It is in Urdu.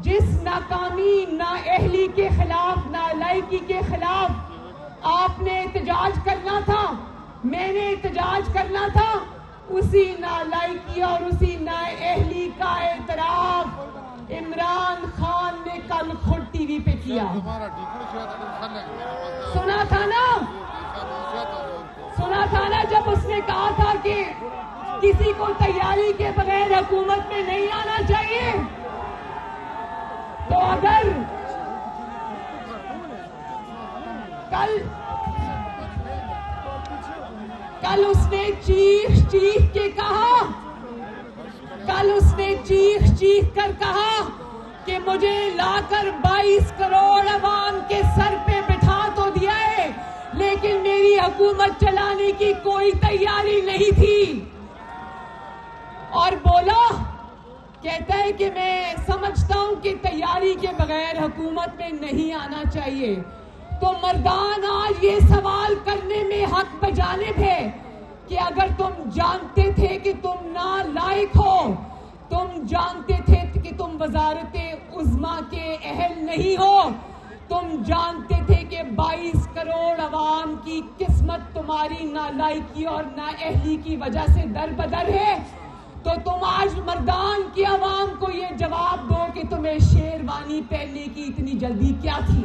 جس ناکامی، نااہلی کے خلاف، نالائکی کے خلاف آپ نے احتجاج کرنا تھا، میں نے احتجاج کرنا تھا، اسی نالائکی اور اسی نااہلی کا اعتراف عمران خان نے کل خود ٹی وی پہ کیا. سنا تھا نا جب اس نے کہا تھا کہ کسی کو تیاری کے بغیر حکومت میں نہیں آنا چاہیے. تو اگر کل اس نے چیخ کے کہا، کل اس نے چیخ کر کہا کہ مجھے لا کر 22 کروڑ عوام کے سر پہ بٹھا تو دیا ہے لیکن میری حکومت چلانے کی کوئی تیاری نہیں تھی. اور بولا، کہتا ہے کہ میں سمجھتا ہوں کہ تیاری کے بغیر حکومت میں نہیں آنا چاہیے. تو مردان آج یہ سوال کرنے میں حق بجانب ہے کہ اگر تم جانتے تھے کہ تم نالائق ہو، تم جانتے تھے کہ تم وزارت عظمیٰ کے اہل نہیں ہو، تم جانتے تھے کہ 22 کروڑ عوام کی قسمت تمہاری نالائکی اور نااہلی کی وجہ سے در بدر ہے، تو تم آج مردان کی عوام کو یہ جواب دو کہ تمہیں شیروانی پہننے کی اتنی جلدی کیا تھی.